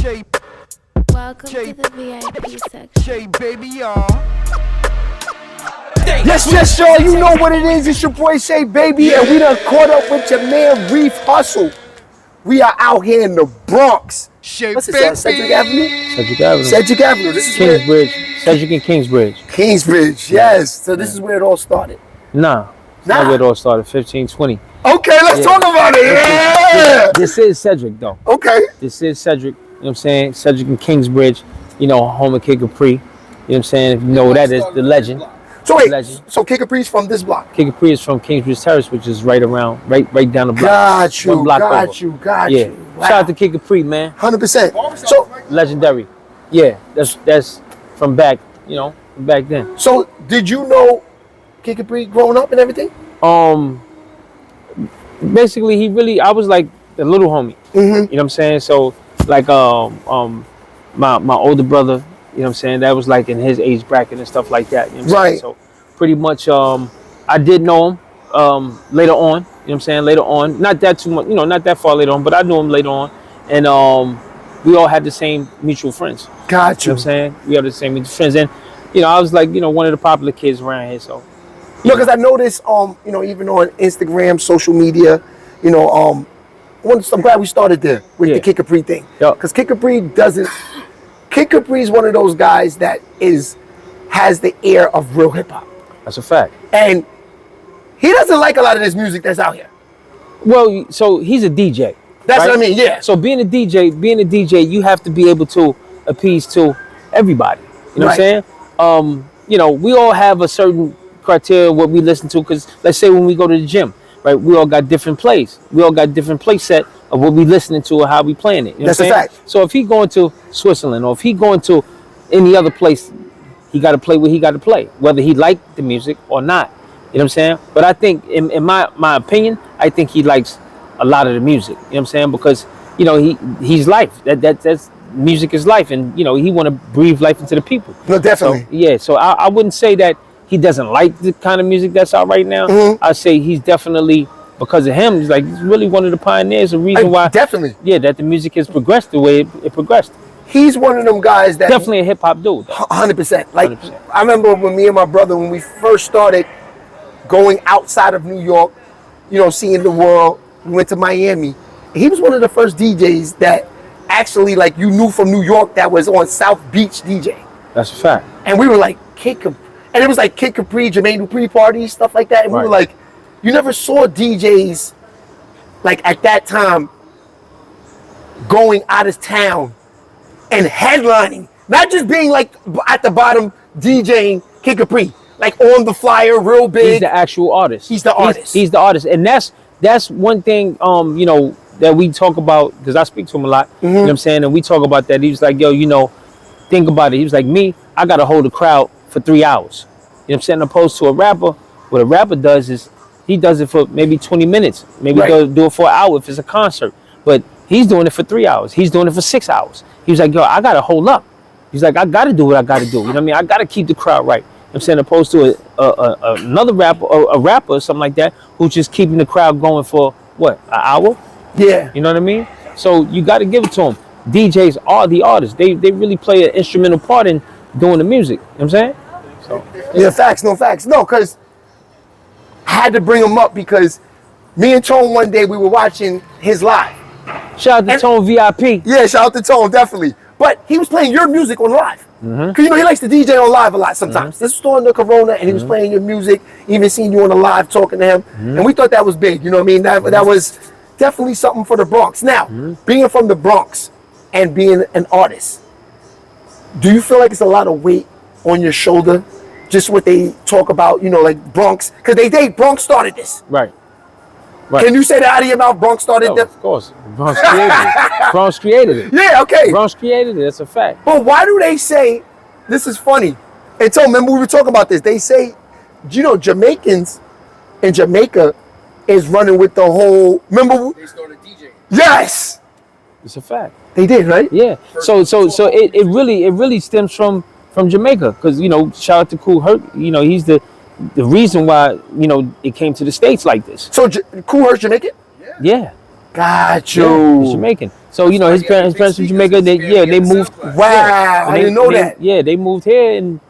Welcome to the VIP section. Baby, Yes, y'all. You know what it is. It's your boy Shay Baby, and we done caught up with your man Reef Hustle. We are out here in the Bronx. What's this? Cedric Avenue? Cedric Avenue. Cedric Avenue. This is Kingsbridge. Cedric and Kingsbridge. Kingsbridge, yes. So this is where it all started. Nah. Not where it all started. 1520. Okay, let's talk about it. Yeah. This is Cedric, though. Okay. This is Cedric. You know what I'm saying? Cedric and Kingsbridge. You know, home of Kid Capri. You know what I'm saying? If you know that is the legend. So wait, so Kid Capri's from this block? Kid Capri is from Kingsbridge Terrace, which is right down the block. Got you, block got over. you. Wow. Shout out to Kid Capri, man. 100%. So legendary. Yeah, that's from back, you know, from back then. So did you know Kid Capri growing up and everything? Basically, I was like the little homie. Mm-hmm. You know what I'm saying? So like my older brother, you know what I'm saying, that was like in his age bracket and stuff like that. You know what I'm saying? So pretty much I did know him later on, you know what I'm saying, later on. Not that too much, you know, not that far later on, but I knew him later on. And we all had the same mutual friends. Got you. You know what I'm saying? We had the same mutual friends. And, you know, I was like, you know, one of the popular kids around here, so. You know, because I noticed, you know, even on Instagram, social media, you know, I'm glad we started there with the Kid Capri thing. Because Kid Capri Kid Capri is one of those guys that has the air of real hip hop. That's a fact. And he doesn't like a lot of this music that's out here. Well, so he's a DJ. That's right? what I mean, yeah. So being a DJ, you have to be able to appease to everybody. You know what I'm saying? You know, we all have a certain criteria what we listen to, because let's say when we go to the gym, right, we all got different plays. We all got different play set of what we listening to or how we playing it. You know That's what I'm a saying? fact. So if he going to Switzerland or if he going to any other place, he got to play what he got to play, whether he like the music or not. You know what I'm saying? But I think, in my opinion, I think he likes a lot of the music. You know what I'm saying? Because, you know, he's life. That's music is life, and you know he want to breathe life into the people. No, definitely. So I wouldn't say that he doesn't like the kind of music that's out right now. Mm-hmm. I say he's definitely, because of him, he's really one of the pioneers. The reason why, definitely, that the music has progressed the way it progressed. He's one of them guys that definitely a hip hop dude. 100%. Like 100%. I remember when me and my brother, when we first started going outside of New York, you know, seeing the world. We went to Miami. He was one of the first DJs that actually, like, you knew from New York that was on South Beach DJ. That's a fact. And we were like, Kid Capri. And it was like Kid Capri, Jermaine Dupri parties, stuff like that. And we were like, you never saw DJs, like, at that time, going out of town and headlining. Not just being, like, at the bottom DJing Kid Capri. Like, on the flyer, real big. He's the actual artist. He's the artist. He's the artist. And that's one thing, you know, that we talk about, because I speak to him a lot. Mm-hmm. You know what I'm saying? And we talk about that. He was like, yo, you know, think about it. He was like, me, I got to hold a crowd for 3 hours. You know what I'm saying? Opposed to a rapper, what a rapper does is he does it for maybe 20 minutes. Maybe do it for an hour if it's a concert. But he's doing it for 3 hours. He's doing it for 6 hours. He was like, yo, I got to hold up. He's like, I got to do what I got to do. You know what I mean? I got to keep the crowd right. You know what I'm saying? Opposed to another rapper, or a rapper or something like that, who's just keeping the crowd going for, what, an hour? Yeah. You know what I mean? So you got to give it to them. DJs are the artists. They really play an instrumental part in doing the music. You know what I'm saying? So. Yeah, facts. No, because I had to bring him up because me and Tone one day, we were watching his live. Shout out to Tone VIP. Yeah, shout out to Tone, definitely. But he was playing your music on live. Because, you know, he likes to DJ on live a lot sometimes. This was during the Corona, and he was playing your music, even seeing you on the live talking to him. And we thought that was big, you know what I mean? That was definitely something for the Bronx. Now, being from the Bronx and being an artist, do you feel like it's a lot of weight on your shoulder? Just what they talk about, you know, like Bronx, because Bronx started this. Right. Can you say that out of your mouth? Bronx started this? Of course. Bronx created it. Bronx created it. Yeah, okay. Bronx created it. That's a fact. But why do they say, this is funny, and so remember we were talking about this, they say, you know, Jamaicans in Jamaica is running with the whole, remember? They started DJing. Yes! It's a fact. They did, right? Yeah. So it really stems from Jamaica, because, you know, shout out to Kool Herc, you know, he's the reason why, you know, it came to the States like this. So Kool Herc Jamaican? Yeah. Got Yeah, you. he's Jamaican. So you know his parents from Jamaica. They moved. Wow, I didn't know that. Yeah, they moved here and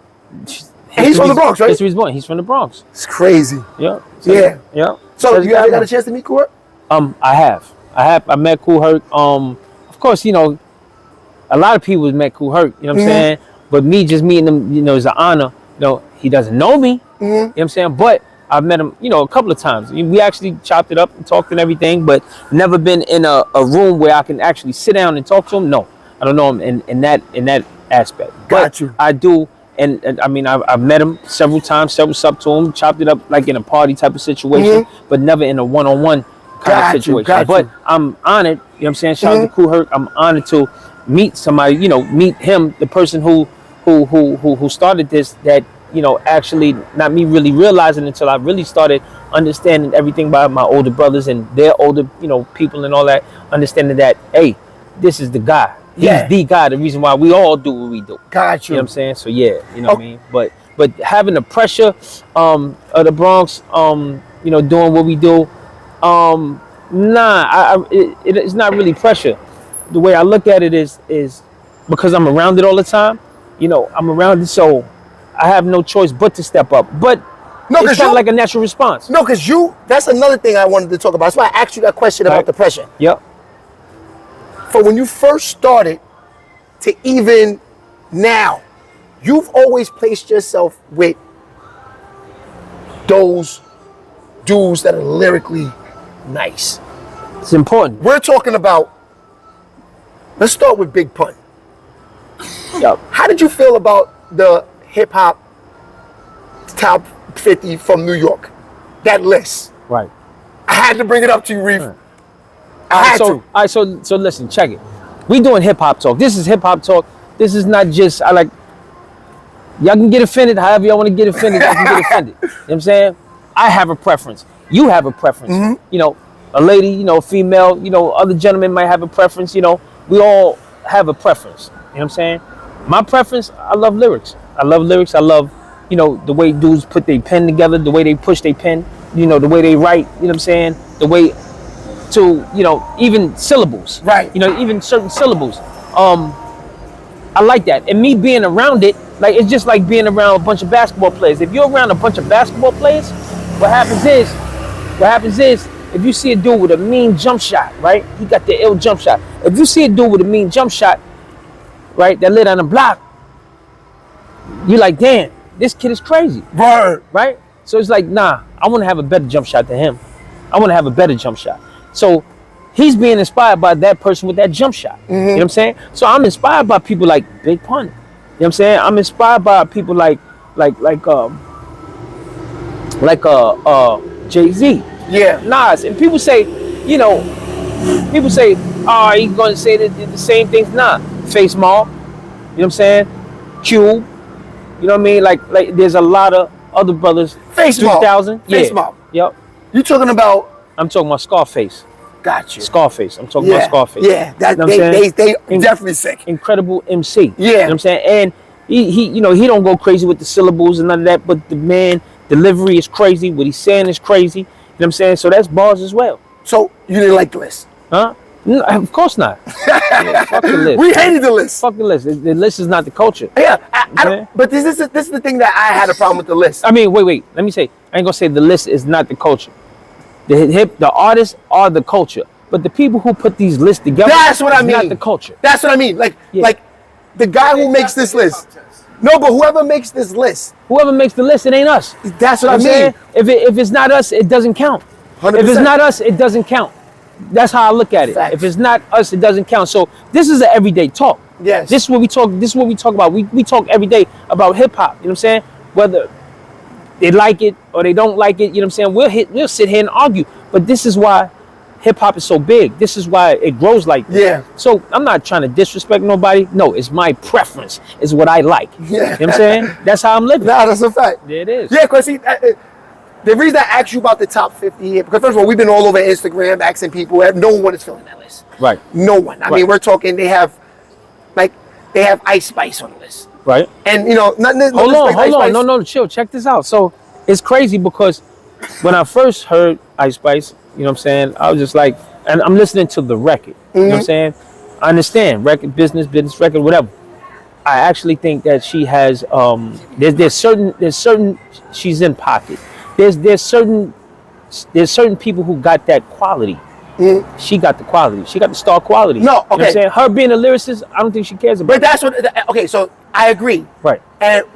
he's from the Bronx, right? History's born. He's from the Bronx. It's crazy. Yeah. Yeah. Yeah. So you ever got a chance to meet Court? I have. I met Kool Herc. Of course, you know, a lot of people met Kool Herc. You know what I'm saying? But me just meeting him, you know, is an honor. You know, he doesn't know me. You know what I'm saying? But I've met him, you know, a couple of times. We actually chopped it up and talked and everything, but never been in a room where I can actually sit down and talk to him. No, I don't know him in that aspect. Got you. I do, and I mean, I've met him several times, several up to him, chopped it up like in a party type of situation, but never in a one-on-one kind of situation. But I'm honored, you know what I'm saying? Shout out to Kool Herc. I'm honored to meet somebody, you know, meet him, the person who started this, that, you know, actually not me really realizing until I really started understanding everything by my older brothers and their older, you know, people and all that, understanding that, hey, this is the guy. He's the guy, the reason why we all do what we do. Got you. You know what I'm saying? So yeah, you know what I mean? But having the pressure of the Bronx, you know, doing what we do, it's not really pressure. The way I look at it is because I'm around it all the time, you know, I'm around it, so I have no choice but to step up. But it's kind of like a natural response. No, because that's another thing I wanted to talk about. That's why I asked you that question about the pressure. Yep. For when you first started to even now, you've always placed yourself with those dudes that are lyrically nice. It's important. We're talking about, let's start with Big Pun. Yep. How did you feel about the hip hop top 50 from New York? That list. Right. I had to bring it up to you, Reef. Right. I had to. All right, so listen, check it. We doing hip hop talk. This is hip hop talk. This is not just, y'all can get offended however y'all want to get offended. Y'all can get offended. You know what I'm saying? I have a preference. You have a preference. You know, a lady, you know, female, you know, other gentlemen might have a preference. You know, we all have a preference. You know what I'm saying? My preference, I love lyrics. I love, you know, the way dudes put their pen together, the way they push their pen, you know, the way they write, you know what I'm saying? The way to, you know, even syllables. Right. You know, even certain syllables. I like that. And me being around it, like, it's just like being around a bunch of basketball players. If you're around a bunch of basketball players, what happens is, if you see a dude with a mean jump shot, right? He got the ill jump shot. If you see a dude with a mean jump shot, right, that lit on the block, you're like, damn, this kid is crazy. Right? So it's like, nah, I want to have a better jump shot than him. I want to have a better jump shot. So he's being inspired by that person with that jump shot. You know what I'm saying? So I'm inspired by people like Big Pun. You know what I'm saying? I'm inspired by people like Jay-Z. Yeah. Nas. And people say, you know, oh, he's gonna say the same things. Nah. Face Mob. You know what I'm saying? Cube. You know what I mean? Like there's a lot of other brothers. Face Mob. 3000. Face Mob. Yep. You talking about? I'm talking about Scarface. Got you. Scarface. I'm talking about Scarface. Yeah, that, you know they definitely sick. Incredible MC. Yeah. You know what I'm saying? And he you know, he don't go crazy with the syllables and none of that, but the man delivery is crazy. What he's saying is crazy. You know what I'm saying? So that's bars as well. So you didn't like the list? Huh? No, of course not. Yeah, fuck the list. We hated the list. Fuck the list. The list is not the culture. Yeah, but this is the thing that I had a problem with the list. I mean, wait. Let me say. I ain't gonna say the list is not the culture. The artists are the culture, but the people who put these lists together, that's what I mean. Not the culture. That's what I mean. Like the guy who makes this list. No, but whoever makes this list. Whoever makes the list, it ain't us. That's what I mean. Saying? If it's not us, it doesn't count. 100%. If it's not us, it doesn't count. That's how I look at it. Facts. If it's not us, it doesn't count. So this is an everyday talk. Yes. This is what we talk. This is what we talk about. We talk every day about hip hop. You know what I'm saying? Whether they like it or they don't like it, you know what I'm saying? We'll sit here and argue. But this is why hip hop is so big. This is why it grows like this. Yeah. So I'm not trying to disrespect nobody. No, it's my preference. It's what I like. Yeah. You know what I'm saying? That's how I'm living. Nah, that's a fact. There it is. Yeah, because see, the reason I asked you about the top 50 here, because first of all, we've been all over Instagram asking people, no one is filling that list. Right. No one. I mean, we're talking, they have Ice Spice on the list. Right. And, you know, hold on. No, chill. Check this out. So it's crazy because when I first heard Ice Spice, you know what I'm saying, I was just like, and I'm listening to the record. You know what I'm saying? I understand record business record, whatever. I actually think that she has there's certain she's in pocket. There's certain people who got that quality. She got the quality. She got the star quality. No, okay. You know what I'm saying? Her being a lyricist, I don't think she cares about. But that's what. Okay, so I agree. Right.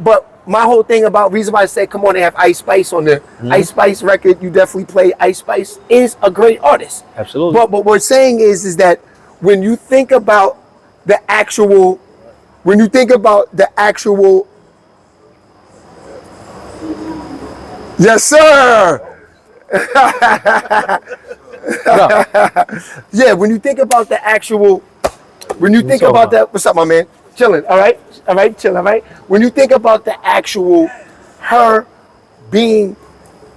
But my whole thing about reason why I said, come on, they have Ice Spice on the Ice Spice record. You definitely play Ice Spice is a great artist. Absolutely. But what we're saying is that when you think about the actual, yes, sir. Yeah, when you think about the actual, what's up, my man? Chilling, all right, chill, all right. When you think about the actual, her being,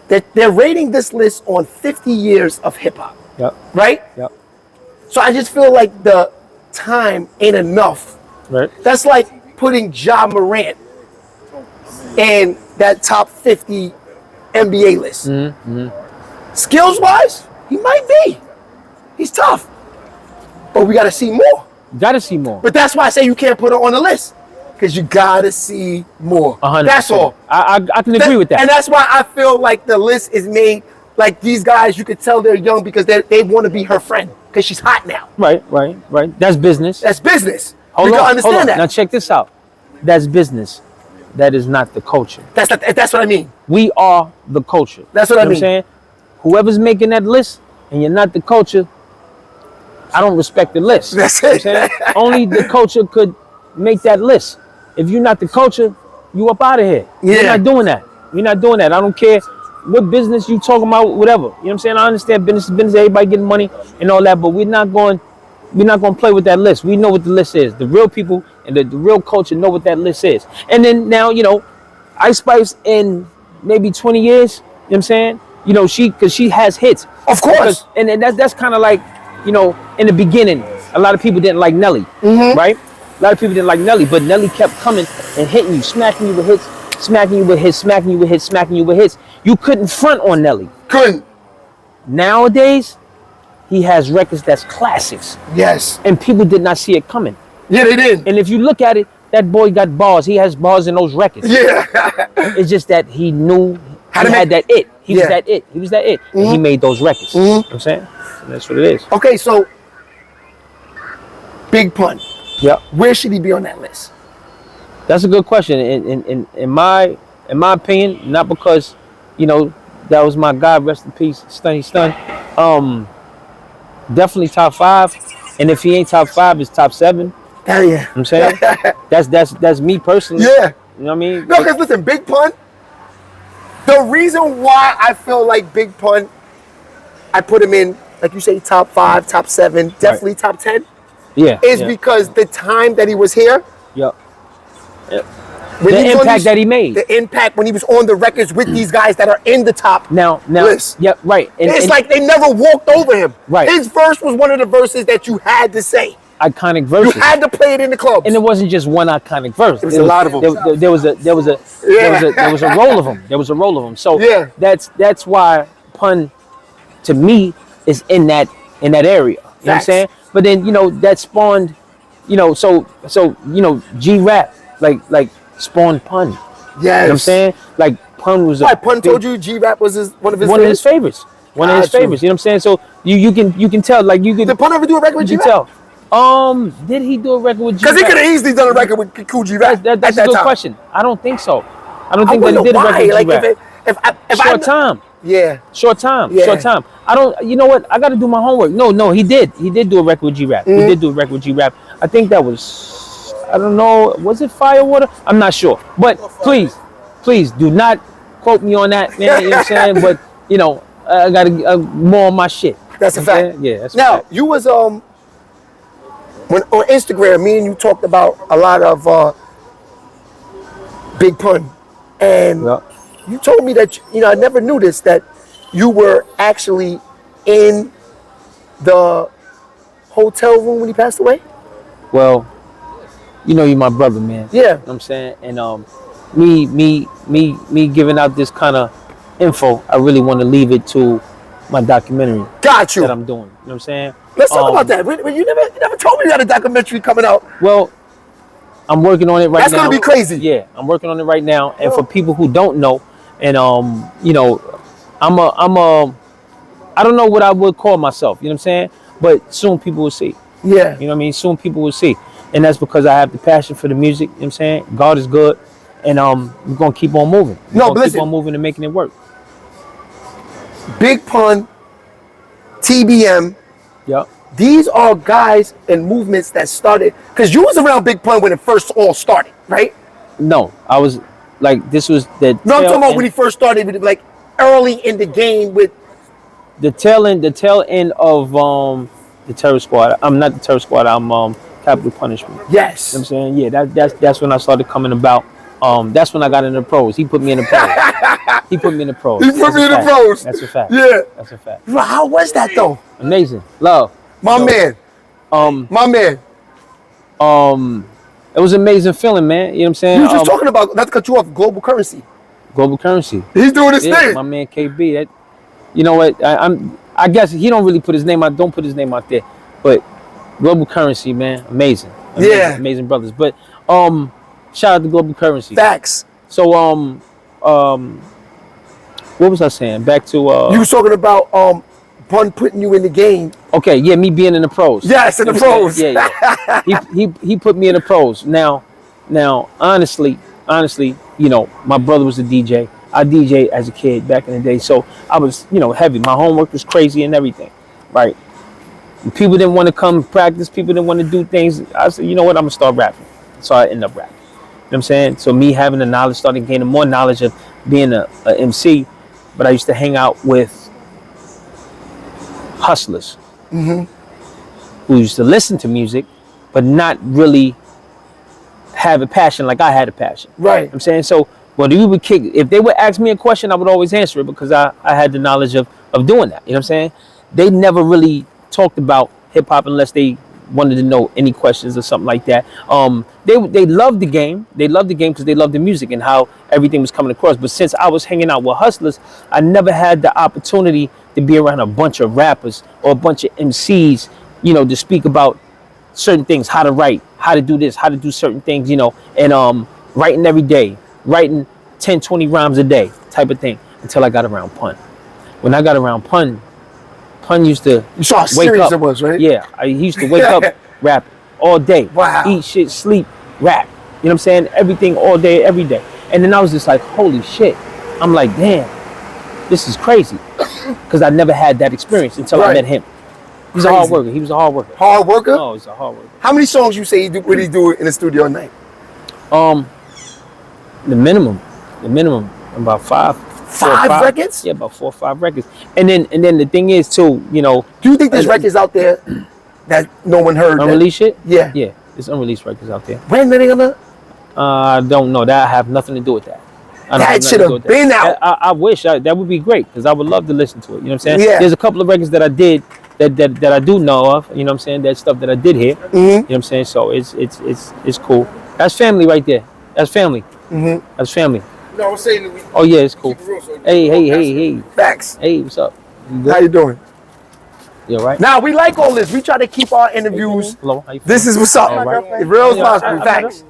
that they're rating this list on 50 years of hip hop, Yep. right? Yep. So I just feel like the time ain't enough. Right. That's like putting Ja Morant in that top 50 NBA list. Skills-wise, he might be. He's tough. But we got to see more. Got to see more. But that's why I say you can't put her on the list. Because you got to see more. 100%. That's all. I can agree with that. And that's why I feel like the list is made, like these guys, you could tell they're young because they want to be her friend. Because she's hot now. Right. That's business. That's business. Hold on. Understand that. Now check this out. That's business. That is not the culture. That's what I mean. We are the culture. That's what I You know mean. I'm saying? Whoever's making that list and you're not the culture, I don't respect the list. That's You know it. what I'm saying? Only the culture could make that list. If you're not the culture, you up out of here. Yeah. You're not doing that. You're not doing that. I don't care what business you talking about, whatever. You know what I'm saying? I understand business is business, everybody getting money and all that, but we're not going to play with that list. We know what the list is. The real people and the real culture know what that list is. And then now, Ice Spice in maybe 20 years, you know what I'm saying? Because she has hits. Of course. And that's kind of like, in the beginning, a lot of people didn't like Nelly, right? A lot of people didn't like Nelly, but Nelly kept coming and hitting you, smacking you with hits, smacking you with hits, smacking you with hits, smacking you with hits. You couldn't front on Nelly. Couldn't. Nowadays, he has records that's classics. Yes. And people did not see it coming. Yeah, they did. And if you look at it, that boy got bars. He has bars in those records. Yeah. It's just that he knew How he to had make- that it. He was Yeah. that it. He was that it. And he made those records. You know what I'm saying? And that's what it is. Okay, so Big Pun. Yeah. Where should he be on that list? That's a good question. In my opinion, not because, that was my God, rest in peace, Stunny Stun. Definitely top 5. And if he ain't top 5, it's top 7. Hell yeah. You know what I'm saying? that's me personally. Yeah. You know what I mean? No, because listen, Big Pun, the reason why I feel like Big Pun, I put him in, like you say, top 5, top 7, definitely top 10, is because the time that he was here, Yep. when The he was on impact these- that he made. the impact when he was on the records with these guys that are in the top Now, list. yep, right. It's like they never walked over him. Right. His verse was one of the verses that you had to say. iconic You verses. had to play it in the clubs. And it wasn't just one iconic verse. It was a lot of them. There was a roll of them. There was a roll of them. So Yeah. that's why Pun, to me, is in that area. You know what I'm Facts. saying? But then that spawned, G-Rap like spawned Pun. You know Yes. what I'm saying? Like Pun was Why, Pun told you G-Rap was one of his favorites. One of his Got you. favorites. You know what I'm saying? So you can tell, like you Did could Pun ever do a record with you G-Rap? tell. Did he do a record with Because he G-Rap? could have easily done a record with Cool G-Rap That's at a that good time. question. I don't think so. I don't I think that he wonder did a record why. with Like G-Rap. if I Short time. Yeah. Short time. Yeah. Short time. I don't. You know what? I got to do my homework. No, he did. He did do a record with G-Rap. He did do a record with G-Rap. I think that was. I don't know. Was it Firewater? I'm not sure. But please do not quote me on that, man. You know what I'm saying? But I got to more on my shit. That's a You know what I'm fact. saying? Yeah. That's a Now, fact. you was when on Instagram, me and you talked about a lot of Big Pun, and Yeah. you told me that I never knew this, that you were actually in the hotel room when he passed away. Well, you're my brother, man. Yeah. You know what I'm saying? And me giving out this kind of info, I really want to leave it to, my documentary Got you. that I'm doing. You know what I'm saying? Let's talk about that. You never told me you had a documentary coming out. Well, I'm working on it right now. That's gonna be crazy. Yeah, I'm working on it right now. And for people who don't know, and you know, I don't know what I would call myself. You know what I'm saying? But soon people will see. Yeah. You know what I mean? Soon people will see. And that's because I have the passion for the music. You know what I'm saying? God is good. And we're going to keep on moving. No, but listen. Keep on moving and making it work. Big Pun, TBM. Yep. These are guys and movements that started, because you was around Big Pun when it first all started, right? No, I was like, this was the No, I'm talking about when he first started, like early in the game with the tail end of the Terror Squad. I'm not the Terror Squad. I'm Capital Punishment. Yes. You know what I'm saying? Yeah, that's when I started coming about. That's when I got into the pros. He put me in the pros. He put me in the pros. He put me in the pros. That's a fact. Yeah. That's a fact. Well, how was that though? Amazing. Love. My man. It was an amazing feeling, man. You know what I'm saying? You were just talking about, not to cut you off, global currency. Global currency. He's doing his Yeah, thing. my man KB. That, you know what? I guess he don't really put his name out. Don't put his name out there. But global currency, man, amazing. Yeah. Amazing brothers. But shout out to global currency. Facts. So what was I saying? Back to you was talking about Pun putting you in the game. Okay, yeah, me being in the pros. Yes, in the pros. Yeah. he put me in the pros. Now, honestly, you know, my brother was a DJ. I DJ as a kid back in the day, so I was, you know, heavy. My homework was crazy and everything, right? People didn't want to come practice. People didn't want to do things. I said, you know what? I'm gonna start rapping. So I ended up rapping. You know what I'm saying? So me having the knowledge, started gaining more knowledge of being a MC. But I used to hang out with hustlers who used to listen to music, but not really have a passion like I had a passion. Right. You know what I'm saying? So when we would kick, if they would ask me a question, I would always answer it because I had the knowledge of doing that. You know what I'm saying? They never really talked about hip hop unless they wanted to know any questions or something like that. They loved the game. They loved the game because they loved the music and how everything was coming across. But since I was hanging out with hustlers, I never had the opportunity to be around a bunch of rappers or a bunch of MCs, you know, to speak about certain things, how to write, how to do this, how to do certain things, you know, and writing every day, writing 10, 20 rhymes a day type of thing until I got around Pun. When I got around Pun used to You saw how wake serious up. it was, right? Yeah, he used to wake up, rap all day. Wow. Eat, shit, sleep, rap. You know what I'm saying? Everything all day, every day. And then I was just like, holy shit. I'm like, damn, this is crazy. Because I never had that experience until I met him. He's a hard worker. He was a hard worker. Hard worker? Oh, he's a hard worker. How many songs you say would he do in the studio a night? The minimum, about five. Five records? Yeah, about 4 or 5 records. And then the thing is too, you know. Do you think there's records out there that no one heard? Unreleased shit? Yeah. Yeah, there's unreleased records out there. When are they gonna? I don't know. That I have nothing to do with that. That should have been out. I wish that would be great because I would love to listen to it. You know what I'm saying? Yeah. There's a couple of records that I did that I do know of. You know what I'm saying? That stuff that I did here. You know what I'm saying? So it's cool. That's family right there. That's family. That's family. No, I was saying that we. Oh yeah, it's cool. Keep it real, so Hey. Facts. Hey, what's up? How you doing? You all right? Now we like all this. We try to keep our interviews. Hello. How you This is what's up. All right. As real as possible. Facts.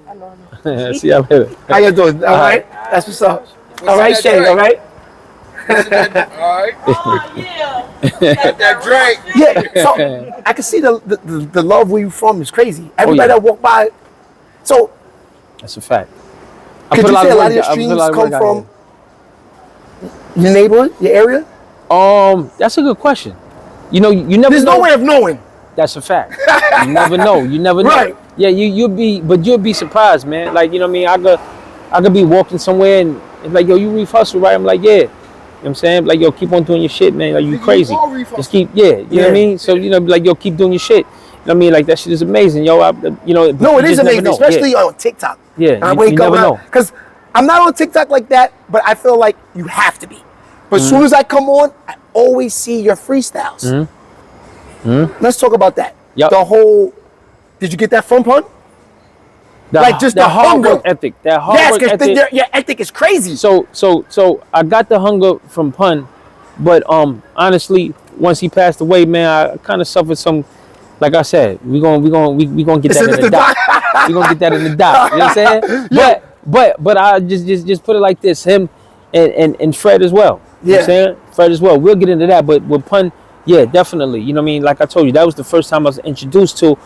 feeling? See, I'm here. How you doing? All right. That's what's up. All right, Shay. All right. Alright. Oh, yeah. Got that drink. Yeah. So I can see the love where you from is crazy. Everybody yeah. that walk by. So That's a fact. could you say a lot of your streams come from your neighborhood, your area? That's a good question. You know, you never There's know. no way of knowing. That's a fact. You never know. You never know. Right. Yeah, you'll be surprised, man. Like, you know what I mean? I could be walking somewhere and it's like, yo, you Reef hustle, right? I'm like, yeah. You know what I'm saying? Like, yo, keep on doing your shit, man. Like, you crazy. Just keep, you know what I mean? So, you know, like, yo, keep doing your shit. You know what I mean? Like, that shit is amazing, yo. You know, No, it is amazing, especially on TikTok. Yeah, I you wake never up know. because I'm not on TikTok like that, but I feel like you have to be. But as soon as I come on, I always see your freestyles. Let's talk about that. Yep. The whole. Did you get that from Pun? Like just the hard hunger. work ethic. That hard Yes, work because ethic. your ethic is crazy. So I got the hunger from Pun, But honestly, once he passed away, man, I kind of suffered some. Like I said, we gonna get that in the doc. We gonna get that in the doc. You know what I'm saying? Yeah. But I just put it like this: him and Fred as well. You know what I'm saying? Fred as well. We'll get into that, but with Pun, yeah, definitely. You know what I mean? Like I told you, that was the first time I was introduced to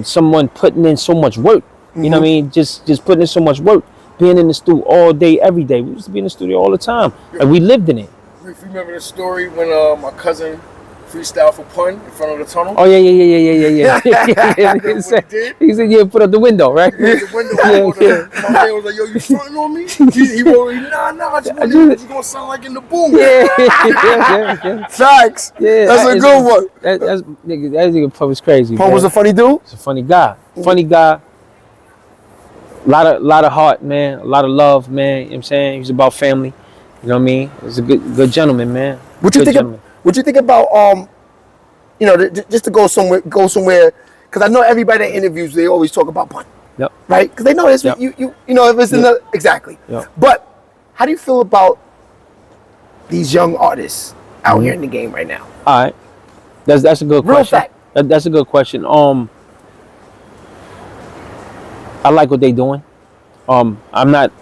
someone putting in so much work. You know what I mean? Just putting in so much work, being in the studio all day, every day. We used to be in the studio all the time, and we lived in it. Reef, you remember the story when my cousin freestyle for Pun in front of the tunnel? Oh yeah. He said, yeah, put up the window, right? The window. My man was like, yo, you fronting on me? He wrote, nah, I just wonder what you gonna sound like in the boom. Yeah. Facts. Yeah, that's a good one. That nigga Pun was crazy. Pun was a funny dude. He's a funny guy. Funny guy. Lot of heart, man. A lot of love, man. You know what I'm saying? He was about family. You know what I mean? He's a good gentleman, man. What you think about you know, just to go somewhere, because I know everybody that interviews, they always talk about Pun. Yep. Right? Because they know it's you know, if it's in the exactly. Yep. But how do you feel about these young artists out here in the game right now? All right. That's a good question. Real fact. That's a good question. I like what they doing. I'm not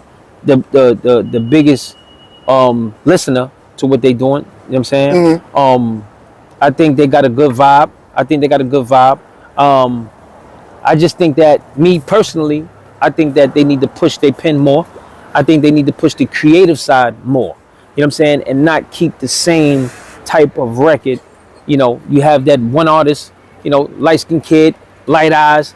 the biggest listener to what they doing. You know what I'm saying? I think they got a good vibe. I just think that, me personally, I think that they need to push their pen more. I think they need to push the creative side more. You know what I'm saying? And not keep the same type of record. You know, you have that one artist, you know, light-skinned kid, light eyes,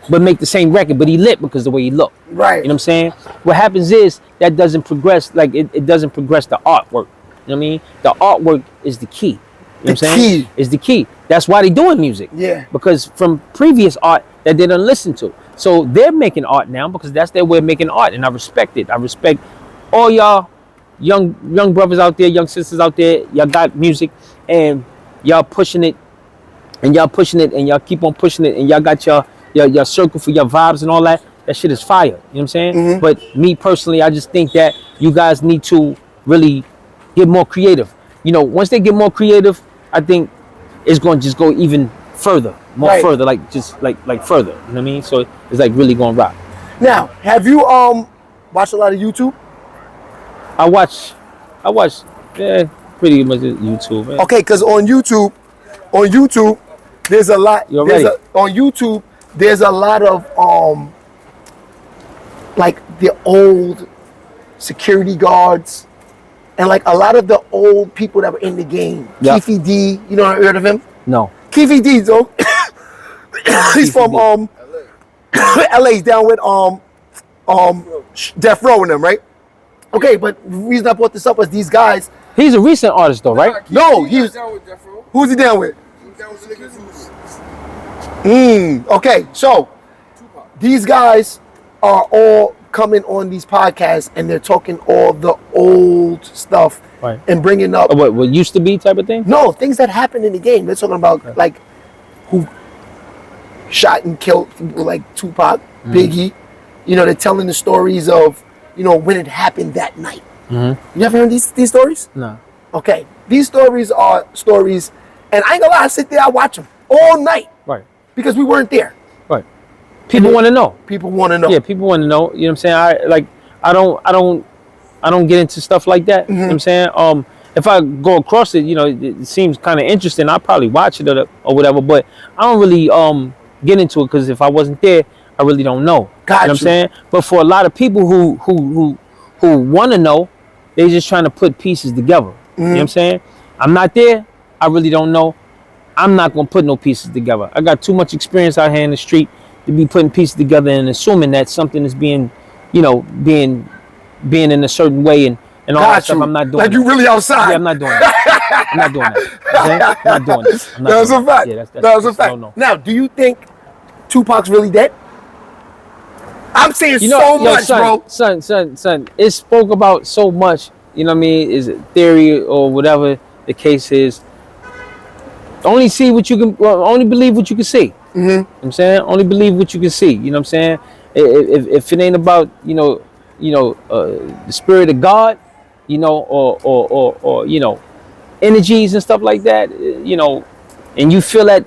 but make the same record, but he lit because the way he looked. Right. You know what I'm saying? What happens is that doesn't progress, like it doesn't progress the artwork. You know what I mean? The artwork is the key. You know what I'm saying? Is the key. That's why they doing music. Yeah. Because from previous art that they don't listen to. So they're making art now because that's their way of making art, and I respect it. I respect all y'all young brothers out there, young sisters out there. Y'all got music and y'all pushing it, and y'all keep on pushing it, and y'all got your circle for your vibes and all that. That shit is fire. You know what I'm saying? But me personally, I just think that you guys need to really get more creative. You know, once they get more creative, I think it's going to just go even further, further, like just like further. You know what I mean? So it's like really going to rock. Now, have you watched a lot of YouTube? I watch pretty much YouTube. Man. Okay, because on YouTube, there's a lot. On YouTube, there's a lot of like the old security guards. And like a lot of the old people that were in the game, Yep. Keefy D, you know, heard of him? No. Keefy D, though. He's from LA. He's down with Death Row and them, right? Okay, but the reason I brought this up was these guys. He's a recent artist though, right? No, he's down with Death Row. Who's he down with? That was the niggas who's Okay, so these guys are all coming on these podcasts and they're talking all the old stuff and bringing up what used to be type of thing. No, things that happened in the game. They're talking about like who shot and killed people like Tupac, Biggie. You know, they're telling the stories of, you know, when it happened that night. You never heard these stories? No. Okay, these stories are stories, and I ain't gonna lie, I sit there, I watch them all night. Right. Because we weren't there. Right. People want to know. People want to know. Yeah, people want to know. You know what I'm saying? I don't get into stuff like that. You know what I'm saying? If I go across it, you know, it seems kind of interesting. I'll probably watch it or whatever, but I don't really get into it because if I wasn't there, I really don't know. You know what I'm saying? But for a lot of people who want to know, they just trying to put pieces together. You know what I'm saying? I'm not there. I really don't know. I'm not going to put no pieces together. I got too much experience out here in the street to be putting pieces together and assuming that something is being, you know, being in a certain way and all that stuff. I'm not doing like you really outside. Yeah, I'm not doing that. I'm not doing that. I'm not doing that. That's a fact. Yeah, that's a fact. Now, do you think Tupac's really dead? I'm saying much, bro. Son. It spoke about so much. You know what I mean? Is it theory or whatever the case is? Only see what you can. Only believe what you can see. You know what I'm saying? Only believe what you can see. You know what I'm saying? If it ain't about the spirit of God, you know, or you know, energies and stuff like that, you know, and you feel that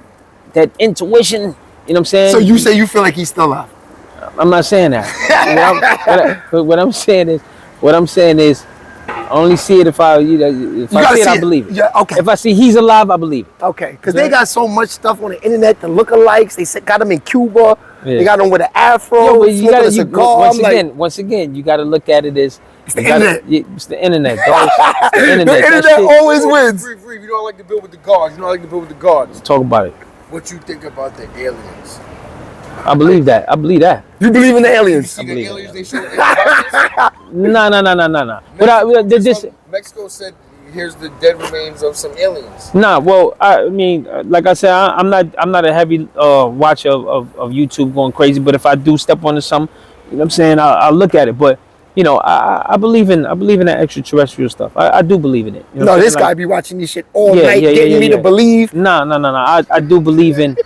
intuition, you know what I'm saying? So you say you feel like he's still alive? I'm not saying that. What I'm saying is, I only see it if I see it, I believe it. Yeah, okay. If I see he's alive, I believe it. Okay, because they got so much stuff on the internet, the lookalikes. They got them in Cuba. Yeah. They got them with an afro, Yo, but you smoking gotta, a cigar. once again, you got to look at it as It's the internet. It's the internet, dog. It's the internet. The That internet shit- always wins. Reef, you know I like to build with the gods. You know I like to build with the gods. Talk about it. What you think about the aliens? I believe that. I believe that. You believe in the aliens? See the believe aliens it. they showed in boxes? No. This. Mexico said, here's the dead remains of some aliens. Nah, well, I mean, like I said, I'm not a heavy watcher of YouTube going crazy. But if I do step onto something, you know what I'm saying, I'll look at it. But you know, I believe in that extraterrestrial stuff. I do believe in it. You know No, what I'm this saying? guy Like, be watching this shit all night, getting me to believe. No. I do believe in.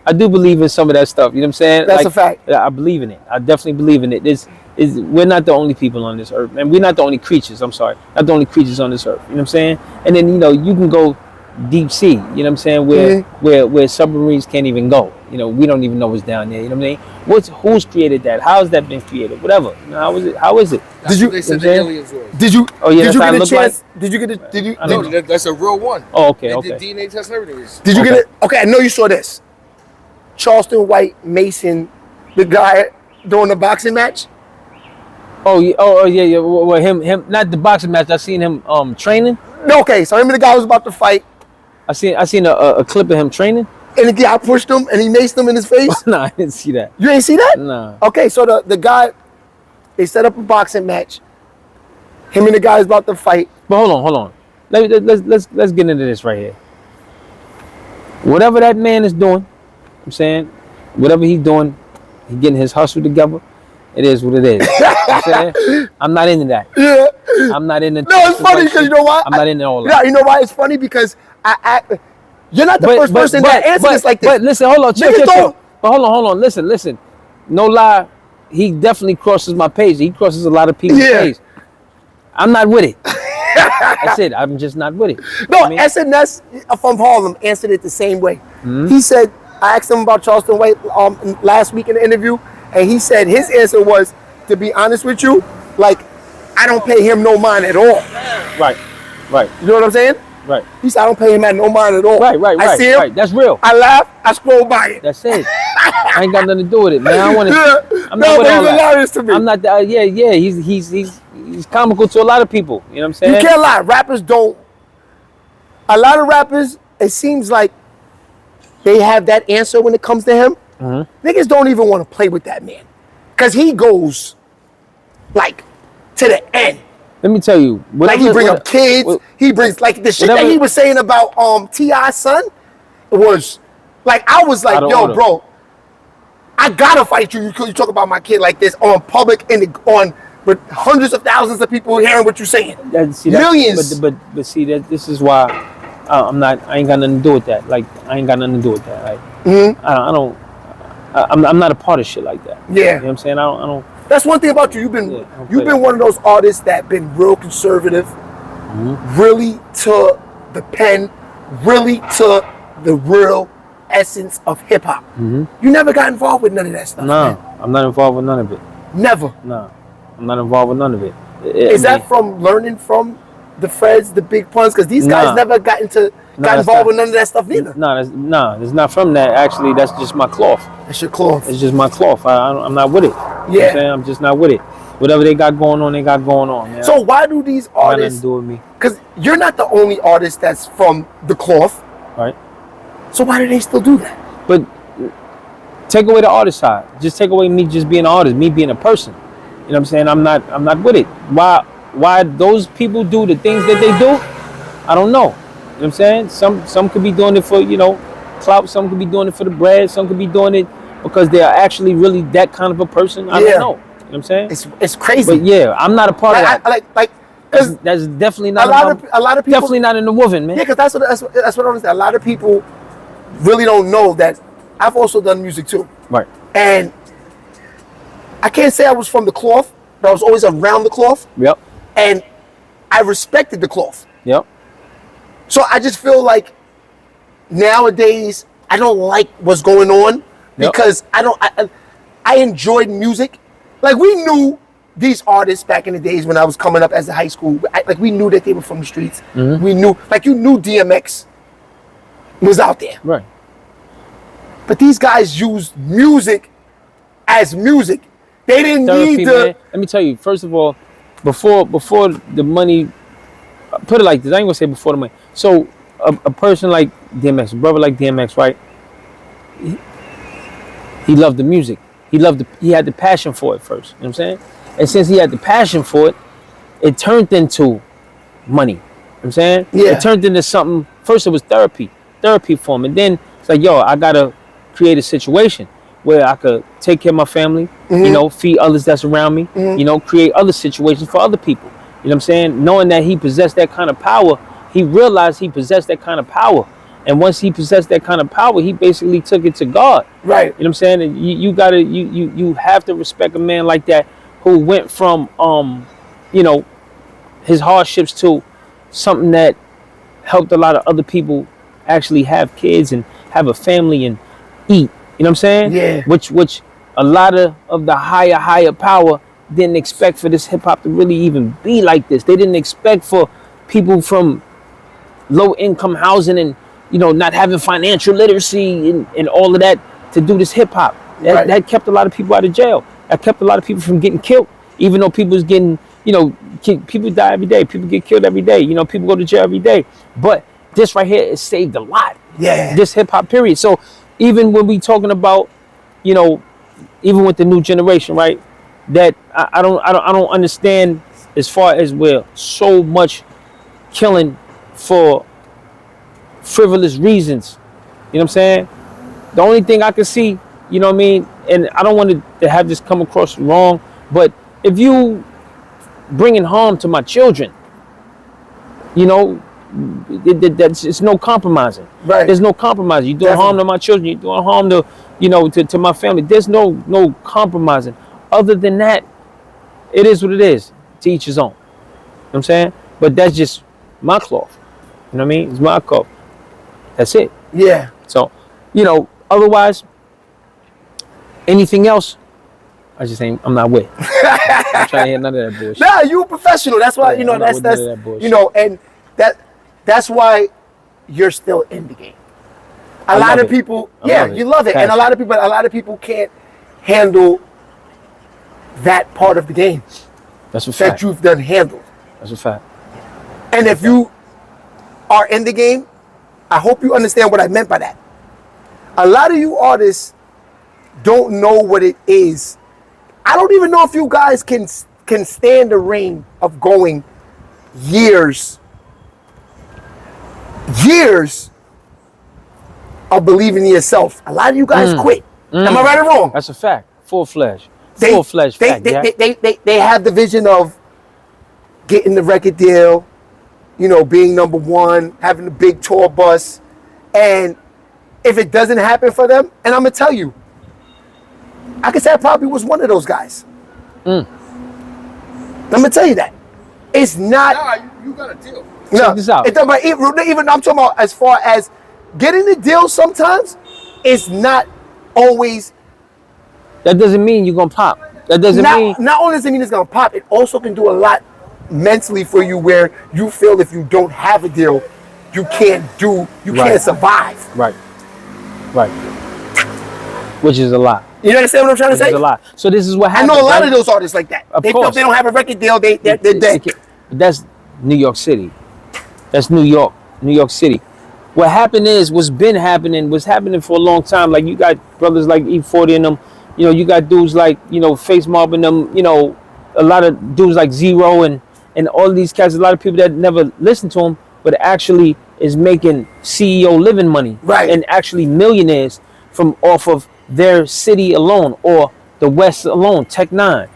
I do believe in some of that stuff. You know what I'm saying? That's Like, a fact. I believe in it. I definitely believe in it. We're not the only people on this earth, and we're not the only creatures. I'm sorry, not the only creatures on this earth. You know what I'm saying? And then, you know, you can go deep sea. You know what I'm saying? Where submarines can't even go. You know, we don't even know what's down there. You know what I mean? Who's created that? How's that been created? Whatever. You know, how is it? That's what they said the aliens were. Did you? Oh, yeah, Did that's you how get it a look chance? Did you get a? Did you? I No, don't know. that's a real one. Oh, okay. They did DNA test and everything. Did you Okay. get it? Okay, I know you saw this. Charleston White Mason, the guy during the boxing match. Oh yeah. Well, him, not the boxing match. I seen him training. No, okay, so him and the guy was about to fight, I seen a clip of him training. and the guy pushed him, and he maced him in his face. Nah, I didn't see that. You ain't see that? Nah. Okay, so the guy, they set up a boxing match. Him and the guy is about to fight. But hold on. Let's get into this right here. Whatever that man is doing, I'm saying, whatever he's doing, he's getting his hustle together. It is what it is. You know what I'm saying? I'm not into that. Yeah. I'm not into. No, it's funny because you know why? I'm not into all that. Yeah, you know why it's funny? Because you're not the first person that answered this like this. But listen, hold on, chill. Niggas don't- But hold on. Listen. No lie, he definitely crosses my page. He crosses a lot of people's Yeah. page. I'm not with it. That's it. I'm just not with it. No, I mean, SNS from Harlem answered it the same way. Hmm? He said, I asked him about Charleston White last week in the interview, and he said his answer was, to be honest with you, like, I don't pay him no mind at all. right. You know what I'm saying? Right. He said, I don't pay him no mind at all. Right. I see him, Right. That's real. I laugh, I scroll by it. That's it. I ain't got nothing to do with it, man. I want to. Yeah. I'm No, not with but all he's that. hilarious to me. I'm not. Yeah. He's comical to a lot of people. You know what I'm saying? You can't lie. Rappers don't. A lot of rappers, it seems like they have that answer when it comes to him. Mm-hmm. Niggas don't even want to play with that man. Because he goes, like, to the end. Let me tell you. Like, he bring up kids. He brings, like, the shit that he was saying about T.I.'s son. It was, like, I was like, yo, bro, I gotta fight you because you talk about my kid like this on public and with hundreds of thousands of people hearing what you're saying. Millions. But see, this is why I ain't got nothing to do with that. Like, I ain't got nothing to do with that. Like, I'm not a part of shit like that. Yeah. You know what I'm saying? I don't. That's one thing about you. You've been one of those artists that been real conservative, really to the pen, really to the real essence of hip hop. You never got involved with none of that stuff. No, man. I'm not involved with none of it. Never. No, I'm not involved with none of it. Is that from learning from the Freds, the Big Puns? Because these guys never got involved with none of that stuff neither. No, it's not from that. Actually, that's just my cloth. That's your cloth. It's just my cloth. I'm not with it. You know what I'm saying? I'm just not with it. Whatever they got going on, they got going on. Man. So why do these Got nothing artists? to do with me. Because you're not the only artist that's from the cloth. Right. So why do they still do that? But take away the artist side. Just take away me just being an artist, me being a person. You know what I'm saying? I'm not with it. Why those people do the things that they do, I don't know. You know what I'm saying? Some could be doing it for, clout, some could be doing it for the bread, some could be doing it because they are actually really that kind of a person. I don't know. You know what I'm saying? It's crazy. But yeah, I'm not a part of that. Because That's definitely not a lot of people definitely not in the woven, man. Yeah, because that's what I understand. A lot of people really don't know that I've also done music too. Right. And I can't say I was from the cloth, but I was always around the cloth. Yep. And I respected the cloth. Yep. So I just feel like nowadays I don't like what's going on because I enjoyed music. Like we knew these artists back in the days when I was coming up as a high school. Like we knew that they were from the streets. Mm-hmm. We knew, like you knew DMX was out there. Right. But these guys used music as music. They didn't Therapy, need to. man. Let me tell you. First of all, before the money, put it like this. I ain't gonna say before the money. So a person like DMX, a brother like DMX, right? He loved the music. He had the passion for it first. You know what I'm saying? And since he had the passion for it, it turned into money. You know what I'm saying? Yeah. It turned into something. First it was therapy for him. And then it's like, yo, I gotta create a situation where I could take care of my family, you know, feed others that's around me, you know, create other situations for other people. You know what I'm saying? Knowing that he possessed that kind of power, he realized he possessed that kind of power. And once he possessed that kind of power, he basically took it to God. Right. You know what I'm saying? And you have to respect a man like that who went from you know, his hardships to something that helped a lot of other people actually have kids and have a family and eat. You know what I'm saying? Yeah. Which a lot of the higher power didn't expect for this hip hop to really even be like this. They didn't expect for people from low income housing and, you know, not having financial literacy and all of that to do this hip hop. That kept a lot of people out of jail. That kept a lot of people from getting killed. Even though people was getting, you know, people die every day. People get killed every day. You know, people go to jail every day. But this right here, it saved a lot. Yeah. This hip hop period. So even when we talking about, you know, even with the new generation, right? That I don't understand as far as we're so much killing for frivolous reasons. You know what I'm saying? The only thing I can see, you know what I mean, and I don't want to have this come across wrong, but if you bringing harm to my children, you know, it's no compromising. Right. There's no compromising. You're doing harm to my children. You're doing harm to, you know, to my family. There's no compromising. Other than that, it is what it is. To each his own. You know what I'm saying? But that's just my cloth. You know what I mean? It's my cloth. That's it. Yeah. So, you know, otherwise, anything else, I'm not with. I'm trying to hear none of that bullshit. Nah, you a professional. That's why, you know, that's you know, and that's why you're still in the game. A lot of people, you love it. And a lot of people can't handle that part of the game. That's a fact. That you've done handled. That's a fact. And if you are in the game, I hope you understand what I meant by that. A lot of you artists don't know what it is. I don't even know if you guys can stand the rain of going years of believing in yourself. A lot of you guys quit. Am I right or wrong? That's a fact. Full-fledged fact. They have the vision of getting the record deal, you know, being number one, having the big tour bus. And if it doesn't happen for them, and I'm going to tell you, I could say I probably was one of those guys. I'm going to tell you that. It's not. Nah, you got a deal. Check this out. Even I'm talking about as far as getting the deal sometimes, it's not always. That doesn't mean you're going to pop. That doesn't mean. Not only does it mean it's going to pop, it also can do a lot mentally for you where you feel if you don't have a deal, you can't survive. Right. Which is a lot. You understand what I'm trying to say? It's a lot. So this is what happens. I know a lot of those artists like that. They feel if they don't have a record deal, they're dead. That's New York City. That's New York City. What happened is, what's happening for a long time. Like you got brothers like E40 and them. You know, you got dudes like, you know, Face Mob and them. You know, a lot of dudes like Zero and all these cats. A lot of people that never listen to them, but actually is making CEO living money. Right. And actually millionaires from off of their city alone or the West alone. Tech Nine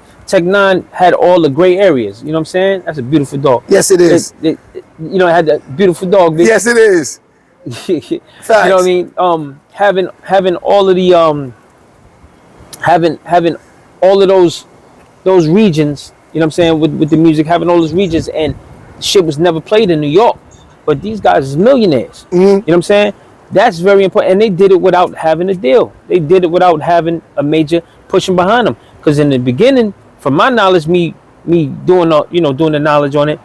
had all the gray areas. You know what I'm saying? That's a beautiful dog. Yes, it is. You know, it had that beautiful dog. Bitch. Yes, it is. You know what I mean? Having all of the having all of those regions. You know what I'm saying? With the music, having all those regions, and shit was never played in New York. but these guys is millionaires. Mm-hmm. You know what I'm saying? That's very important, and they did it without having a deal. They did it without having a major pushing behind them. Because in the beginning, from my knowledge, me doing the knowledge on it,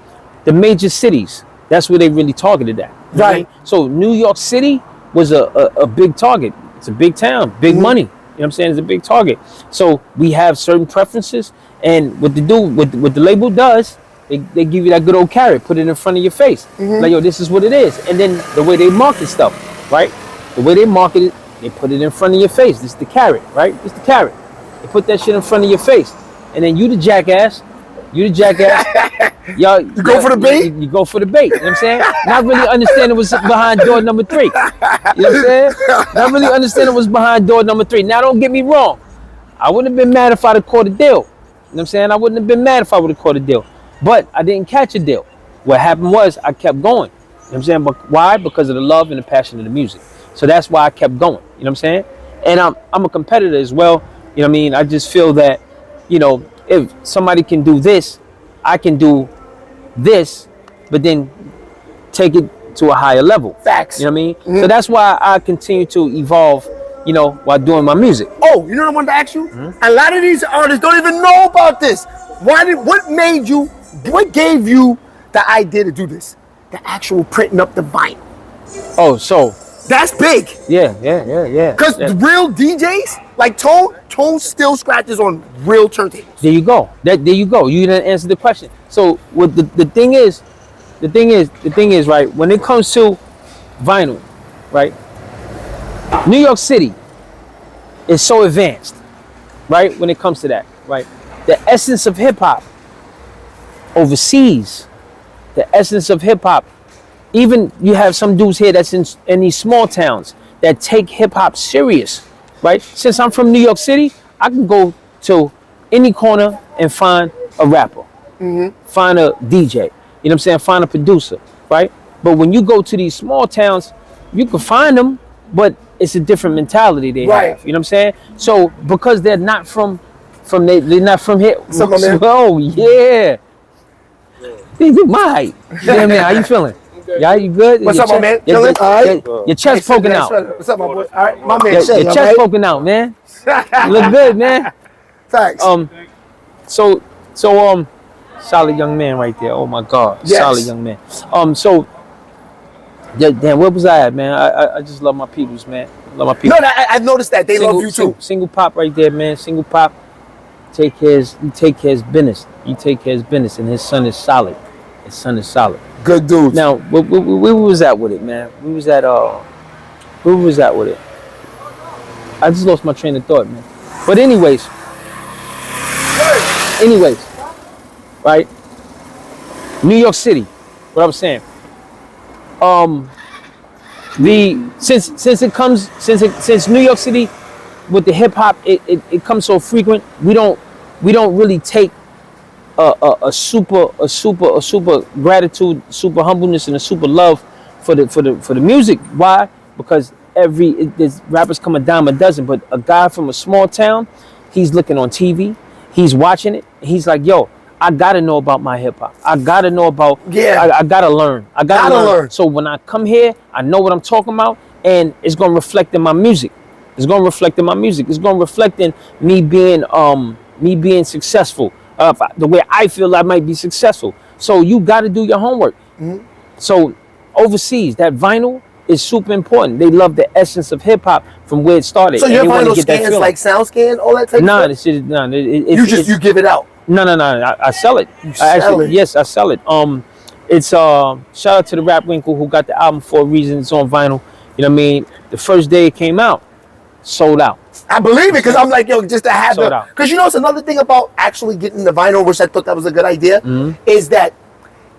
the major cities, that's where they really targeted at. Right. So New York City was a big target. It's a big town, big money. You know what I'm saying? It's a big target. So we have certain preferences, and what the label does, they give you that good old carrot, put it in front of your face. Like, yo, this is what it is. And then the way they market stuff, right? The way they market it, they put it in front of your face. This is the carrot, right? This is the carrot. They put that shit in front of your face. And then you the jackass. Y'all, you go for the bait? You go for the bait. You know what I'm saying? Not really understanding what's behind door number 3. You know what I'm saying? Not really understanding what's behind door number 3. Now, don't get me wrong. I wouldn't have been mad if I'd have caught a deal. You know what I'm saying? I wouldn't have been mad if I would have caught a deal. But I didn't catch a deal. What happened was I kept going. You know what I'm saying? But why? Because of the love and the passion of the music. So that's why I kept going. You know what I'm saying? And I'm a competitor as well. You know what I mean? I just feel that, you know, if somebody can do this, I can do this, but then take it to a higher level. Facts. You know what I mean? So that's why I continue to evolve, you know, while doing my music. Oh, you know what I wanted to ask you? A lot of these artists don't even know about this. What gave you the idea to do this? The actual printing up the vinyl. Oh, so That's big. yeah. Because the real DJs, like Tone still scratches on real turntables. There you go. There you go. You didn't answer the question. So what the thing is, right, when it comes to vinyl, right, New York City is so advanced, right, when it comes to that, right? The essence of hip hop overseas, the essence of hip hop, even you have some dudes here that's in these small towns that take hip hop serious, right? Since I'm from New York City, I can go to any corner and find a rapper, find a DJ, you know what I'm saying? Find a producer, right? But when you go to these small towns, you can find them, but it's a different mentality they Right. have, you know what I'm saying? So because they're not they're not from here. What's up, my man? Oh yeah. You my height. Yeah, man, how you feeling? Yeah, you good? What's Your up, my man? chest- your- Chilling? All right. Your chest poking out. What's up, my boy? All right, my man. Your Shay, all chest right? poking out, man. You look good, man. Thanks. So, solid young man right there. Oh my God, Yes. solid young man. So, yeah, damn, where was I at, man? I just love my peoples, man. Love my people. No, I've noticed that they love you too. Single pop right there, man. Single pop. You take care of his business. You take care of his business, and his son is solid. His son is solid. Good dude. Now, where was that with it, man? Where was that with it? I just lost my train of thought, man. But anyways, right? New York City. What I was saying. Since New York City with the hip hop, it comes so frequent. We don't really take a super gratitude, super humbleness, and a super love for the music. Why? Because there's rappers come a dime a dozen, but a guy from a small town, he's looking on TV, he's watching it, he's like, yo, I gotta know about my hip hop. I gotta know about. Yeah. I gotta learn. I gotta learn. So when I come here, I know what I'm talking about, and it's gonna reflect in my music. It's gonna reflect in my music. It's gonna reflect in me being successful. The way I feel I might be successful. So you got to do your homework. So overseas, that vinyl is super important. They love the essence of hip hop from where it started. So your and they wanna vinyl get that scans feeling. like SoundScan, all that type Nah, of this stuff? shit, nah. You give it out. No. I sell it. sell it? Yes, I sell it. It's shout out to the Rap Winkle who got the album for a reason. It's on vinyl. You know what I mean? The first day it came out, sold out. I believe it because I'm like, yo, just to have Sold out. because you know, it's another thing about actually getting the vinyl, which I thought that was a good idea, is that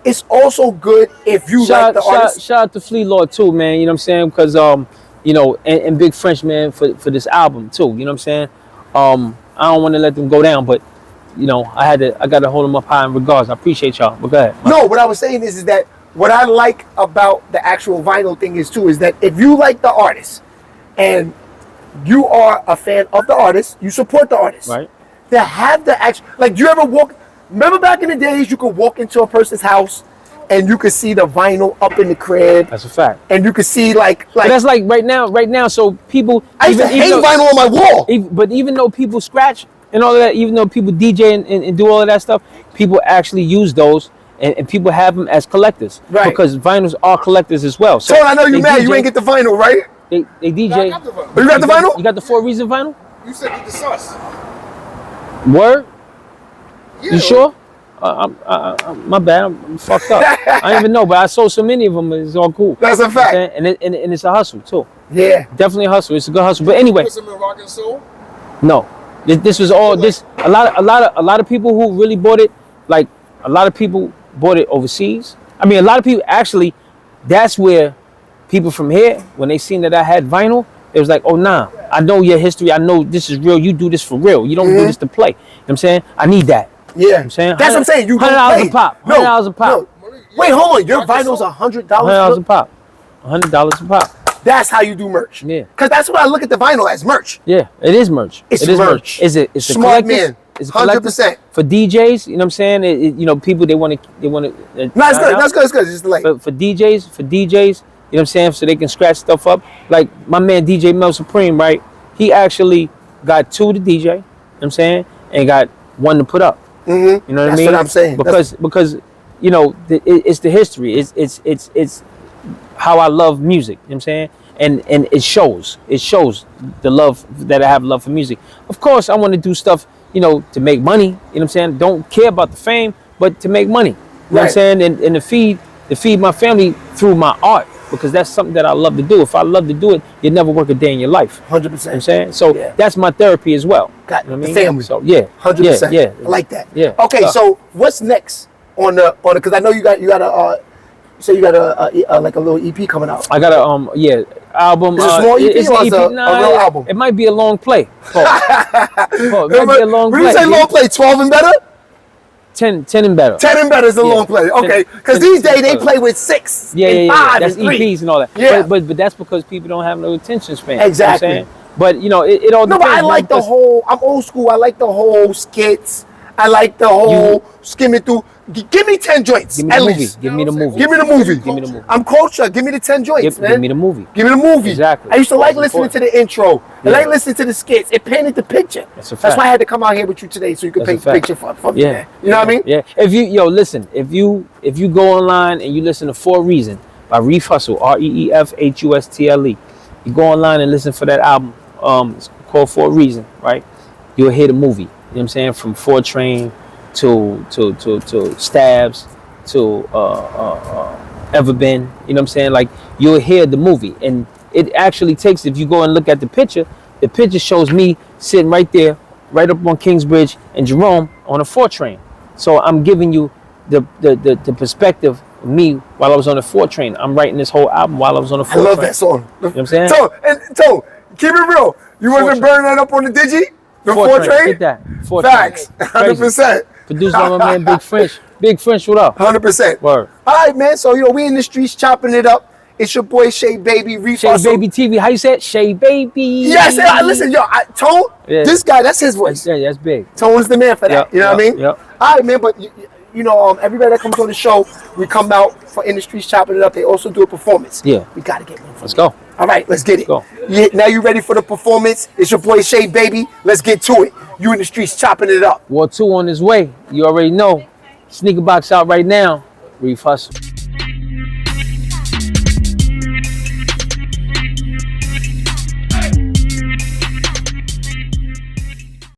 it's also good if you like the artist. Shout out to Flea Lord too, man. You know what I'm saying? Because you know, and Big French, man, for this album too. You know what I'm saying? I don't want to let them go down, but you know, I got to hold them up high in regards. I appreciate y'all. But go ahead. No, what I was saying is that what I like about the actual vinyl thing is that if you like the artist and you are a fan of the artist, you support the artist. Right. To have the actual, like, do you ever remember back in the days you could walk into a person's house and you could see the vinyl up in the crib. That's a fact. And you could see like But that's like right now. So people, I used to hate vinyl on my wall. But even though people scratch and all of that, even though people DJ and do all of that stuff, people actually use those, and people have them as collectors. Right. Because vinyls are collectors as well. So I know you mad. You ain't get the vinyl, right? They DJ. I got the vinyl. You got the vinyl? You got the 4 Reason vinyl? You said get the sus. Word? Yeah. You sure? My bad. I'm fucked up. I didn't even know, but I sold so many of them. It's all cool. That's a fact. And it's a hustle too. Yeah. Definitely a hustle. It's a good hustle. But anyway, Put some in rock and soul. no. This was all this. A lot of people who really bought it. Like a lot of people bought it overseas. I mean, a lot of people actually. That's where people from here, when they seen that I had vinyl, it was like, oh nah, I know your history. I know this is real. You do this for real. You don't do this to play. You know what I'm saying? I need that. Yeah. You know what I'm saying? That's what I'm saying. You don't $100 play. a pop. No, $100 a pop. no. Wait, hold on. Your vinyl's $100. $100 a pop. $100 a pop. That's how you do merch. Yeah. Because that's what I look at the vinyl as merch. Yeah, it is merch. It's It is merch. It's a Smart collectors. man. It's a collectors. 100%. For DJs, you know what I'm saying? You know, people they want to. No, that's good. That's good. It's good. Just like For DJs, you know what I'm saying? So they can scratch stuff up. Like my man DJ Mel Supreme, right? He actually got 2 to DJ. You know what I'm saying? And got 1 to put up. You know what I That's mean? what I'm saying. Because you know it's the history. It's how I love music. You know what I'm saying? And it shows. It shows the love that I have love for music. Of course, I want to do stuff, you know, to make money. You know what I'm saying? Don't care about the fame, but to make money. You know what I'm saying? And to feed my family through my art, because that's something that I love to do. If I love to do it, you'd never work a day in your life. 100%. You know what I'm saying? So Yeah. that's my therapy as well. got You know what I the mean? family. So yeah, 100%. Yeah, I like that. Yeah. Okay, so what's next on the because I know you got a so you got a like a little EP coming out. I got a album. Is it a small EP it's or an is EP? it a real album? It might be a long play. It might be a long When play. you say long play, 12 and better? 10 and better. 10 and better is a long play. Okay, because 10 these days they and play with 6 Yeah, and 5 That's and 3. EPs and all that. Yeah. But that's because people don't have no attention span. Exactly. You know what I'm saying? But you know, it all No, depends. but I like the whole. I'm old school. I like the whole skits. I like the whole skimming through. Give me 10 joints Give me at the movie. least. Give me the movie. Give me the movie. Give me the movie. I'm culture. Give me the 10 joints, man. Give me the movie. Give me the movie. Exactly. I used to like That's listening to important. the intro. I Yeah. like listening to the skits. It painted the picture. That's a That's fact. why I had to come out here with you today so you could That's a paint the fact. picture for me. Yeah. Man. You know what I mean? Yeah. If you listen, if you go online and you listen to 4 Reason by Reef Hustle, REEFHUSTLE, you go online and listen for that album. It's called 4 Reason, right? You'll hear the movie. You know what I'm saying? From 4 Train to Stabs to Ever Been. You know what I'm saying? Like you'll hear the movie, and it actually takes. If you go and look at the picture shows me sitting right there, right up on Kingsbridge and Jerome on a 4 Train. So I'm giving you the perspective of me while I was on the 4 Train. I'm writing this whole album while I was on the 4 I Train. love that song. You know what I'm saying? So, keep it real. You 4 wasn't Train. burning that up on the Digi? The 4 4 Train. Train? Get that. 4 Facts. Train. Crazy. 100%. Produced by my man Big French. Big French, what up? 100%. Word. All right, man. So, we in the streets chopping it up. It's your boy, Baby, Reef Hustle. SHEABABYTV. How you say it? SHEABABY. Yes, listen, Tone, Yeah. this guy, that's his voice. Yeah, that's big. Tone's the man for that. Yep, You know what I yep, mean? yep. All right, man. But everybody that comes on the show, we come out for in the streets chopping it up. They also do a performance. Yeah. We gotta get one. Let's go. All right, let's get it. Go. Yeah, now you ready for the performance? It's your boy Baby. Let's get to it. You in the streets chopping it up. War 2 on his way. You already know. Sneaker box out right now. Reef Hustle.